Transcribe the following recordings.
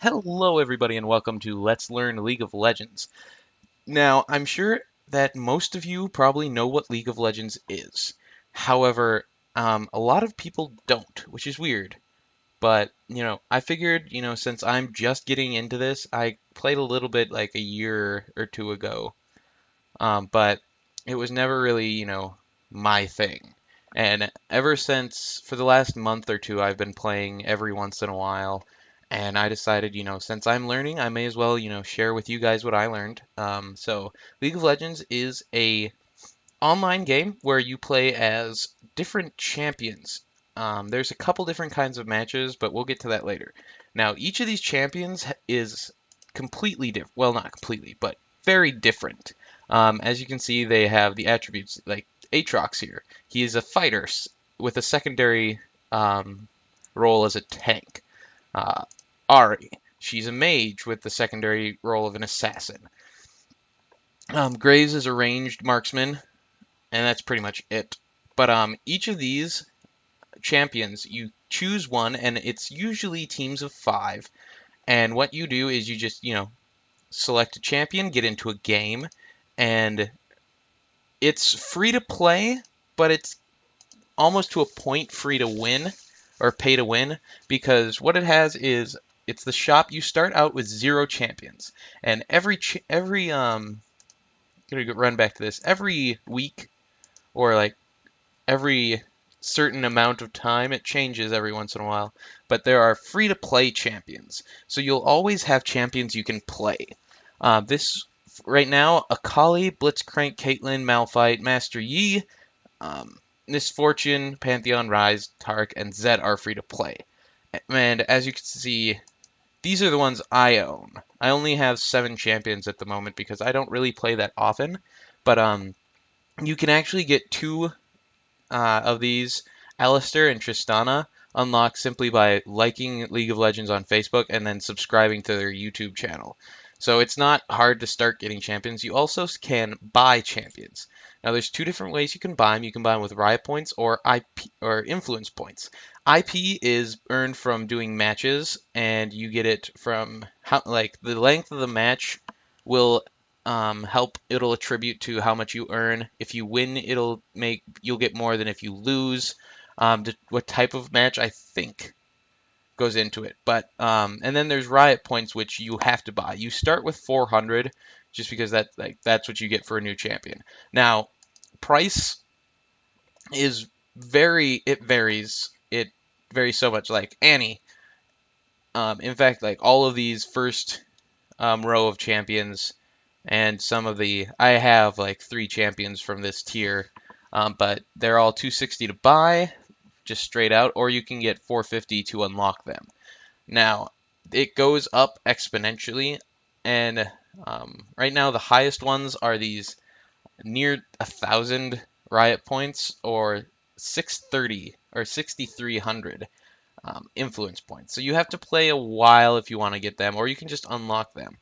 Hello, everybody, and welcome to Let's Learn League of Legends. Now, I'm sure that most of you probably know what League of Legends is. However, a lot of people don't, which is weird. But, I figured, since I'm just getting into this, I played a little bit like a year or two ago, but it was never really, my thing. And ever since, for the last month or two, I've been playing every once in a while. And I decided, since I'm learning, I may as well, share with you guys what I learned. So League of Legends is a online game where you play as different champions. There's a couple different kinds of matches, but we'll get to that later. Now, each of these champions is completely different. Well, not completely, but very different. As you can see, they have the attributes like Aatrox here. He is a fighter with a secondary role as a tank. Uh, Ari, she's a mage with the secondary role of an assassin. Graves is a ranged marksman, and that's pretty much it. But each of these champions, you choose one, and it's usually teams of 5. And what you do is you just, select a champion, get into a game, and it's free to play, but it's almost to a point free to win or pay to win because what it has is it's the shop. You start out with 0 champions, and every gonna run back to this every week or like every certain amount of time. It changes every once in a while, but there are free to play champions, so you'll always have champions you can play. This right now, Akali, Blitzcrank, Caitlyn, Malphite, Master Yi, Misfortune, Pantheon, Rise, Tark, and Zed are free to play. And as you can see, these are the ones I own. I only have 7 champions at the moment because I don't really play that often. But you can actually get 2 of these, Alistair and Tristana, unlocked simply by liking League of Legends on Facebook and then subscribing to their YouTube channel. So it's not hard to start getting champions. You also can buy champions. Now there's 2 different ways you can buy them. You can buy them with Riot points or IP or influence points. IP is earned from doing matches, and you get it from like the length of the match will help. It'll attribute to how much you earn. If you win, you'll get more than if you lose. What type of match I think goes into it, but and then there's Riot points which you have to buy. You start with 400 just because that's what you get for a new champion. Now, price is it varies. It varies so much. Like Annie, in fact, like all of these first row of champions and some of I have like 3 champions from this tier, but they're all 260 to buy, just straight out, or you can get 450 to unlock them. Now, it goes up exponentially, and right now the highest ones are these near 1,000 Riot points or 630 or 6,300 influence points. So you have to play a while if you want to get them, or you can just unlock them.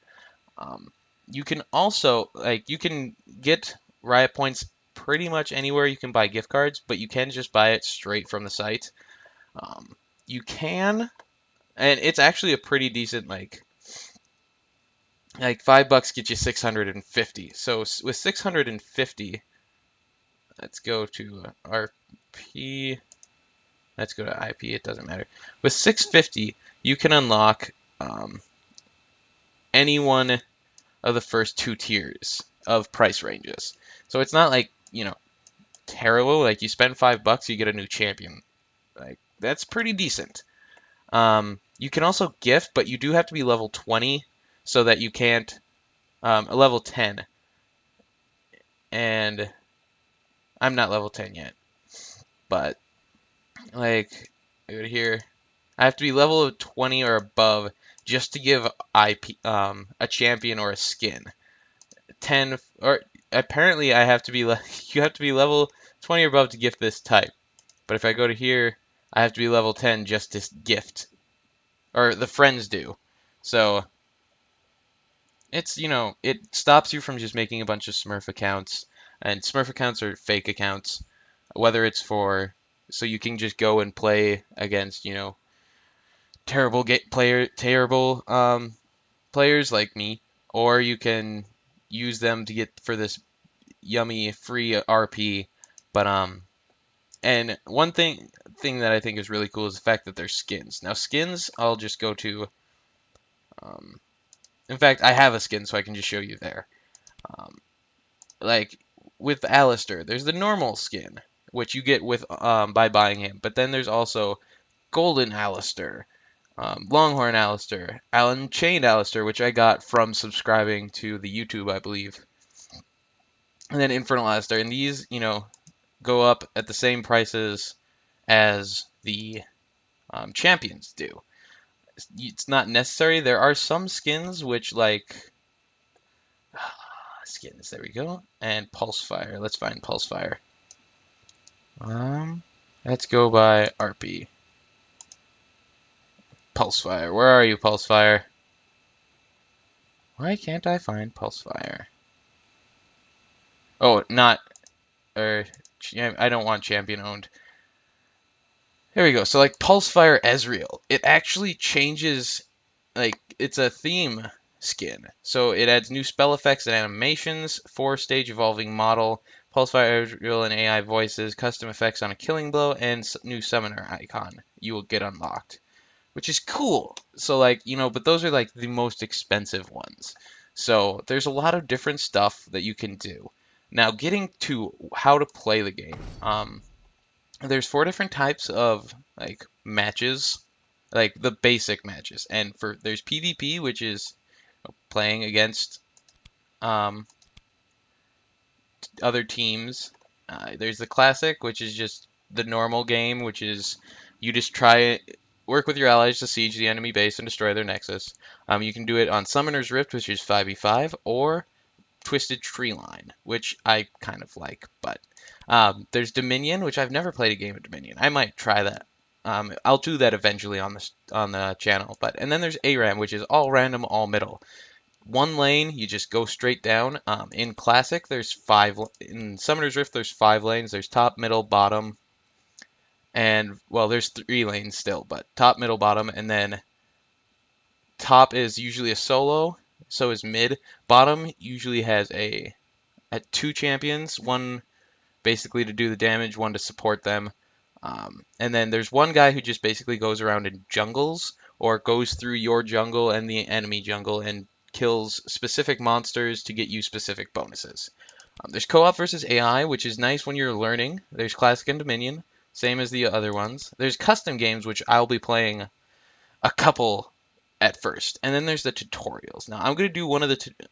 You can also, you can get Riot points pretty much anywhere you can buy gift cards, but you can just buy it straight from the site. You can, and it's actually a pretty decent, like $5 get you 650. So with 650, let's go to RP. Let's go to IP. It doesn't matter. With 650, you can unlock any one of the first 2 tiers of price ranges. So it's not like, terrible. Like you spend $5, you get a new champion. Like that's pretty decent. You can also gift, but you do have to be level 20 so that you can't level 10. And I'm not level 10 yet. But like over here, I have to be level 20 or above just to give IP a champion or a skin. 10 or apparently I have to be you have to be level 20 or above to gift this type. But if I go to here, I have to be level 10 just to gift. Or the friends do. So it's, it stops you from just making a bunch of Smurf accounts. And Smurf accounts are fake accounts. Whether it's so you can just go and play against, terrible players like me, or you can use them to get for this yummy free RP. But and one thing that I think is really cool is the fact that there's skins. Now skins, I'll just go to. Um, in fact, I have a skin, so I can just show you there. Um, like with Alistair, there's the normal skin, which you get with by buying him. But then there's also Golden Alistair, Longhorn Alistair, Chained Alistair, which I got from subscribing to the YouTube, I believe, and then Infernal Alistair. And these, go up at the same prices as the champions do. It's not necessary. There are some skins which like skins. There we go. And Pulsefire. Let's find Pulsefire. Let's go by RP. Pulsefire. Where are you, Pulsefire? Why can't I find Pulsefire? Oh, not. I don't want champion owned. There we go. So like Pulsefire Ezreal, it actually changes. Like it's a theme skin, so it adds new spell effects and animations, 4-stage evolving model, Pulsefire Ezreal and AI voices, custom effects on a killing blow, and new summoner icon you will get unlocked, which is cool. So like but those are like the most expensive ones. So there's a lot of different stuff that you can do. Now getting to how to play the game. There's 4 different types of like matches, like the basic matches, and there's PvP, which is playing against other teams. There's the classic, which is just the normal game, which is you just work with your allies to siege the enemy base and destroy their nexus. You can do it on Summoner's Rift, which is 5v5, or Twisted Tree Line, which I kind of like, but there's Dominion, which I've never played a game of Dominion. I might try that. I'll do that eventually on the channel. And then there's ARAM, which is all random, all middle. One lane, you just go straight down. In Classic, there's 5. In Summoner's Rift, there's 5 lanes. There's top, middle, bottom, and well, there's 3 lanes still, but top, middle, bottom, and then top is usually a solo. So is mid. Bottom usually has at 2 champions, one basically to do the damage, one to support them. And then there's one guy who just basically goes around and jungles or goes through your jungle and the enemy jungle and kills specific monsters to get you specific bonuses. There's co-op versus AI, which is nice when you're learning. There's Classic and Dominion, same as the other ones. There's custom games, which I'll be playing a couple at first. And then there's the tutorials. Now, I'm going to do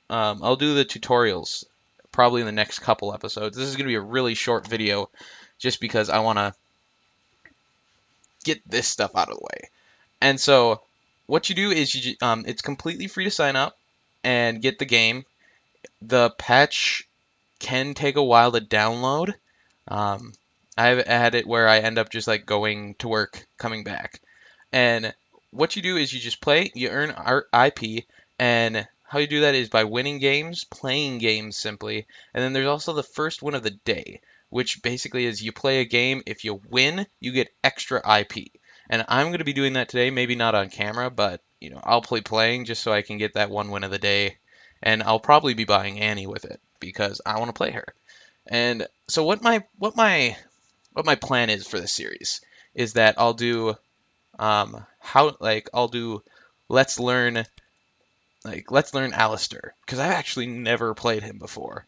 I'll do the tutorials probably in the next couple episodes. This is going to be a really short video just because I want to get this stuff out of the way. And so what you do is it's completely free to sign up and get the game. The patch can take a while to download. I've had it where I end up just like going to work, coming back. And what you do is you just play, you earn IP, and how you do that is by winning games, playing games simply, and then there's also the first win of the day, which basically is you play a game, if you win, you get extra IP. And I'm going to be doing that today, maybe not on camera, but I'll play playing just so I can get that one win of the day, and I'll probably be buying Annie with it because I want to play her. And so what my plan is for this series is that I'll do I'll do let's learn Alistair because I've actually never played him before.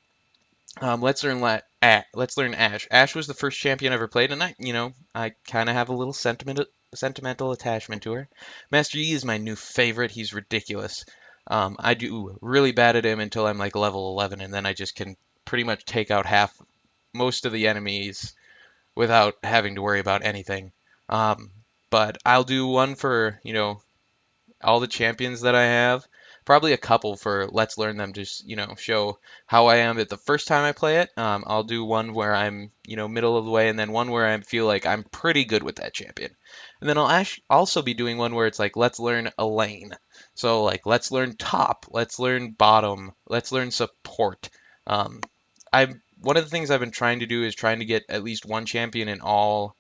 Let's learn Ashe. Ashe was the first champion I ever played, and I kind of have a little sentimental attachment to her. Master Yi is my new favorite. He's ridiculous. I do really bad at him until I'm like level 11, and then I just can pretty much take out most of the enemies without having to worry about anything. But I'll do one for, all the champions that I have. Probably a couple for Let's Learn them, just, show how I am at the first time I play it. I'll do one where I'm, middle of the way, and then one where I feel like I'm pretty good with that champion. And then I'll also be doing one where it's like, let's learn a lane. So, like, let's learn top, let's learn bottom, let's learn support. One of the things I've been trying to do is trying to get at least one champion in all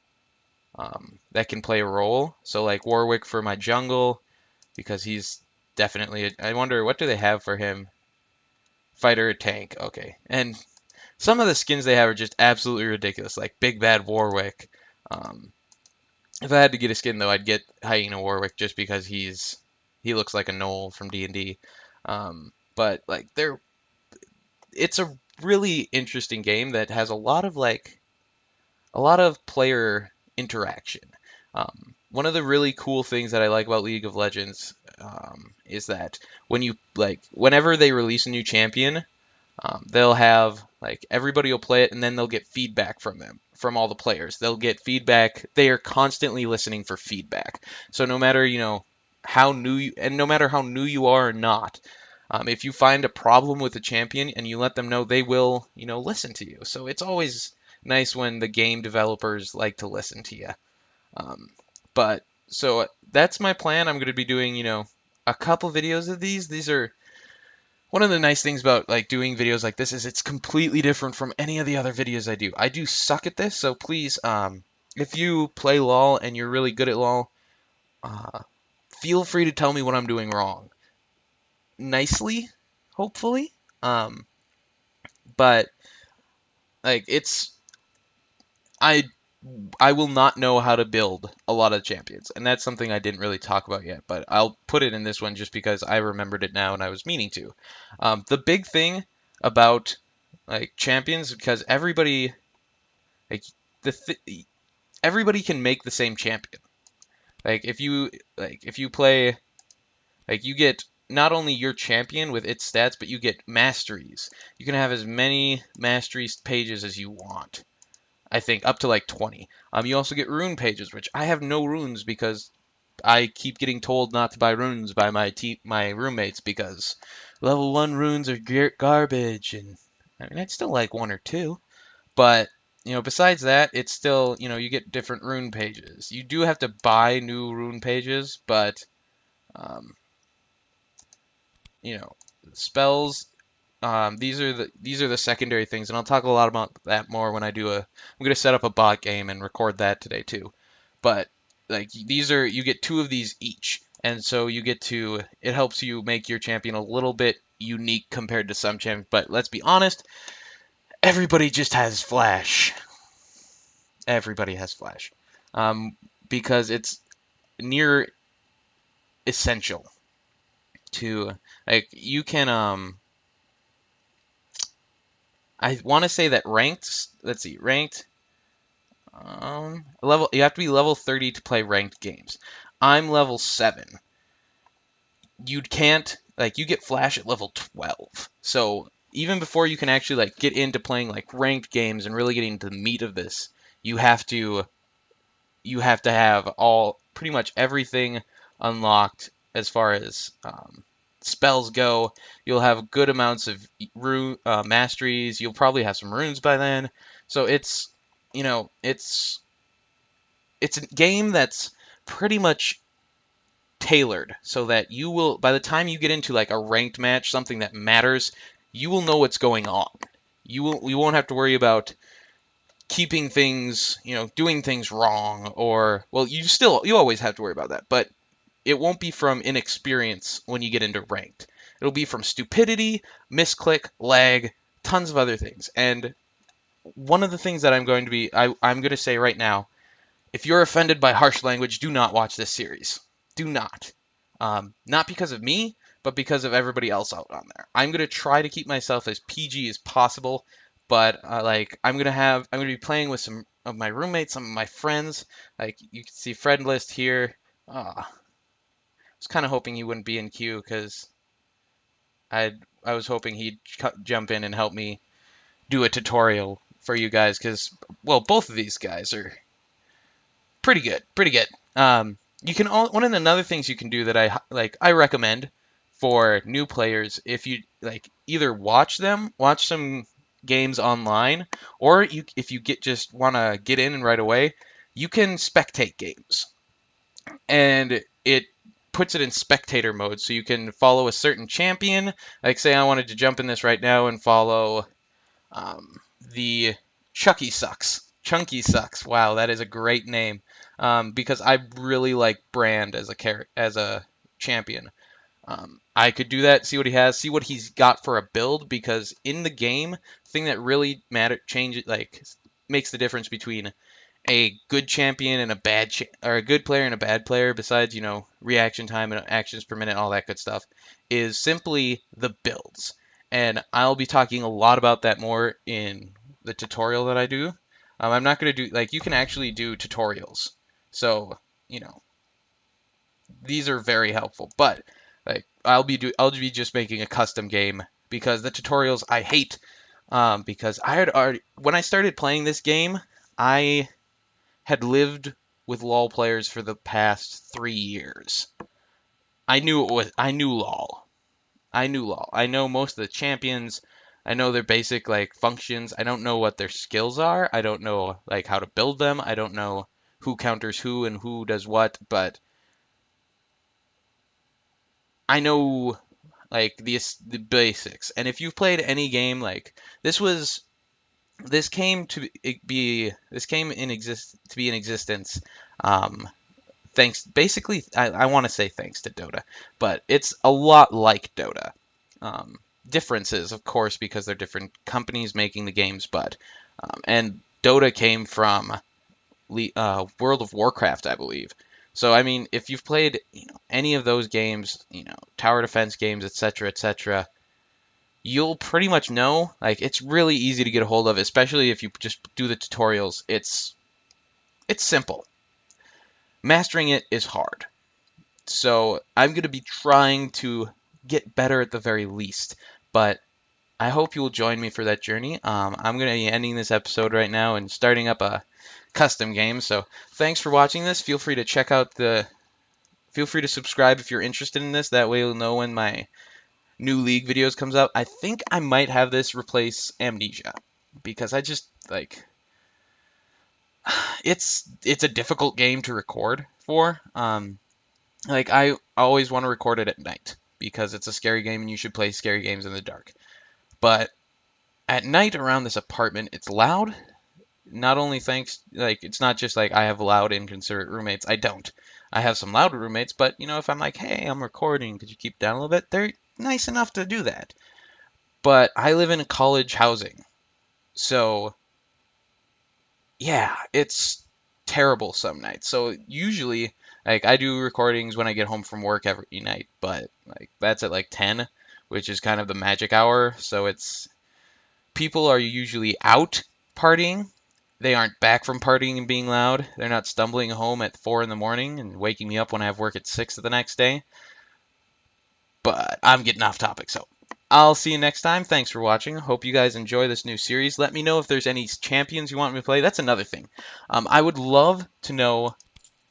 that can play a role. So like Warwick for my jungle because he's definitely. I wonder what do they have for him? Fighter, tank. Okay, and some of the skins they have are just absolutely ridiculous, like Big Bad Warwick. Um, if I had to get a skin though, I'd get Hyena Warwick just because he looks like a gnoll from D&D. But like it's a really interesting game that has a lot of player interaction. One of the really cool things that I like about League of Legends is that whenever they release a new champion, they'll have like everybody will play it and then they'll get feedback from them, from all the players. They'll get feedback. They are constantly listening for feedback. So no matter, no matter how new you are or not, if you find a problem with the champion and you let them know, they will, listen to you. So it's always nice when the game developers like to listen to you. Um, but so that's my plan. I'm going to be doing, a couple videos of these. These are one of the nice things about like doing videos like this is it's completely different from any of the other videos I do. I do suck at this, so please, if you play LoL and you're really good at LoL, uh, feel free to tell me what I'm doing wrong. Nicely, hopefully. Um, but like I I will not know how to build a lot of champions, and that's something I didn't really talk about yet, but I'll put it in this one just because I remembered it now and I was meaning to. The big thing about like champions, because like the th everybody can make the same champion. If you play you get not only your champion with its stats, but you get masteries. You can have as many masteries pages as you want. I think up to like 20. You also get rune pages, which I have no runes because I keep getting told not to buy runes by my roommates because level 1 runes are garbage, and I mean I'd still like one or two, but besides that, it's still you get different rune pages. You do have to buy new rune pages, but um, you know spells. These are the secondary things, and I'll talk a lot about that more when I'm gonna set up a bot game and record that today too. But like you get two of these each, and so it helps you make your champion a little bit unique compared to some champions. But let's be honest, everybody just has flash. Everybody has flash, um, because it's near essential to like you can I want to say that ranked. Let's see, ranked. Level. You have to be level 30 to play ranked games. I'm level 7. You can't you get flash at level 12. So even before you can actually get into playing ranked games and really getting into the meat of this, you have to have all pretty much everything unlocked as far as spells go. You'll have good amounts of masteries. You'll probably have some runes by then. So you know, it's it's a game that's pretty much tailored so that you will, by the time you get into a ranked match, something that matters, you will know what's going on. You won't have to worry about keeping things, doing things wrong, or well, you always have to worry about that, but it won't be from inexperience when you get into ranked. It'll be from stupidity, misclick, lag, tons of other things. And one of the things that I'm going to say right now, if you're offended by harsh language, do not watch this series. Do not. Not because of me, but because of everybody else out on there. I'm going to try to keep myself as PG as possible, but I'm going to be playing with some of my roommates, some of my friends. Like you can see friend list here. I was kind of hoping he wouldn't be in queue because I was hoping he'd jump in and help me do a tutorial for you guys because, well, both of these guys are pretty good, pretty good. One of the other things you can do that I recommend for new players, if you either watch some games online, or if you just want to get in and right away, you can spectate games, and it puts it in spectator mode, so you can follow a certain champion. Like say I wanted to jump in this right now and follow the Chunky Sucks. Chunky Sucks. Wow, that is a great name. because I really like Brand as a champion. I could do that, see what he has, see what he's got for a build, because in the game, thing that really changes, like, makes the difference between a good champion and a or a good player and a bad player, besides, reaction time and actions per minute, all that good stuff, is simply the builds. And I'll be talking a lot about that more in the tutorial that I do. I'm not going to do, like, you can actually do tutorials. So, you know, these are very helpful. But like I'll be just making a custom game because the tutorials I hate. Because I had already when I started playing this game, I had lived with LoL players for the past 3 years. I knew LoL. I knew LoL. I know most of the champions. I know their basic like functions. I don't know what their skills are. I don't know like how to build them. I don't know who counters who and who does what, but I know like the basics. And if you've played any game like this was this came to be this came in exist to be in existence thanks basically I want to say thanks to Dota, but it's a lot like Dota. Differences, of course, because they're different companies making the games, but and Dota came from World of Warcraft, I believe. So I mean, if you've played any of those games, tower defense games, etc., etc., you'll pretty much know. Like it's really easy to get a hold of, especially if you just do the tutorials. It's simple. Mastering it is hard. So I'm gonna be trying to get better at the very least. But I hope you will join me for that journey. I'm gonna be ending this episode right now and starting up a custom game. So thanks for watching this. Feel free to subscribe if you're interested in this. That way you'll know when my new league videos comes out. I think I might have this replace Amnesia because I just like it's a difficult game to record for. Like I always want to record it at night because it's a scary game and you should play scary games in the dark. But at night around this apartment, it's loud. Not only thanks like it's not just like I have loud inconsiderate roommates. I don't. I have some loud roommates, but if I'm like, hey, I'm recording, could you keep down a little bit? They're nice enough to do that. But I live in college housing. So, yeah, it's terrible some nights. So, usually, like, I do recordings when I get home from work every night, but, like, that's at, like, 10, which is kind of the magic hour. So, people are usually out partying. They aren't back from partying and being loud. They're not stumbling home at 4 in the morning and waking me up when I have work at 6 the next day. But I'm getting off topic, so I'll see you next time. Thanks for watching. Hope you guys enjoy this new series. Let me know if there's any champions you want me to play. That's another thing. I would love to know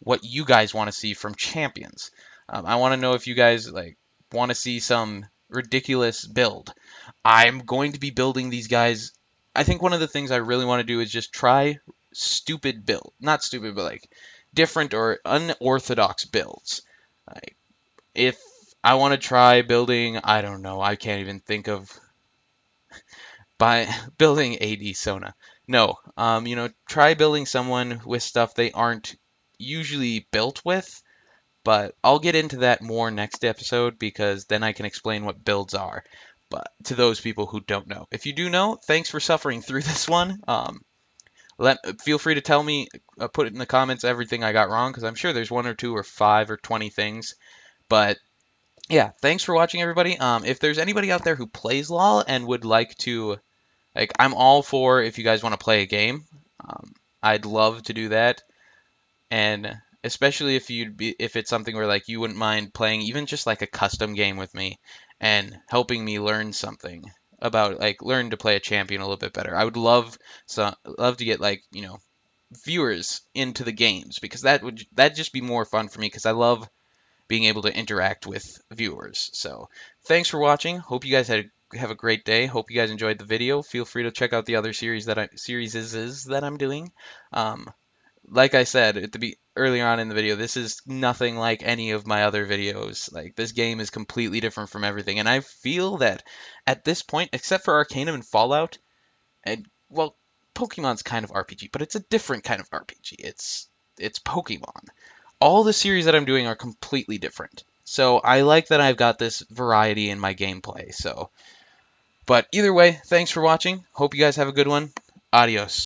what you guys want to see from champions. I want to know if you guys like want to see some ridiculous build. I'm going to be building these guys. I think one of the things I really want to do is just try stupid build. Not stupid, but like different or unorthodox builds. Like if I want to try building, I don't know, I can't even think of by building AD Sona. No, try building someone with stuff they aren't usually built with, but I'll get into that more next episode because then I can explain what builds are. But to those people who don't know, if you do know, thanks for suffering through this one. Feel free to tell me, put it in the comments everything I got wrong because I'm sure there's 1 or 2 or 5 or 20 things. But yeah, thanks for watching, everybody. If there's anybody out there who plays LoL and would like to, like, I'm all for if you guys want to play a game. I'd love to do that, and especially if it's something where like you wouldn't mind playing even just like a custom game with me and helping me learn something about like learn to play a champion a little bit better. I would love to get like viewers into the games because that'd just be more fun for me because I love being able to interact with viewers. So thanks for watching. Hope you guys have a great day. Hope you guys enjoyed the video. Feel free to check out the other series that I'm doing. Like I said earlier on in the video, this is nothing like any of my other videos. Like this game is completely different from everything, and I feel that at this point, except for Arcanum and Fallout, and well, Pokemon's kind of RPG, but it's a different kind of RPG. It's it's Pokemon. All the series that I'm doing are completely different. So I like that I've got this variety in my gameplay. But either way, thanks for watching. Hope you guys have a good one. Adios.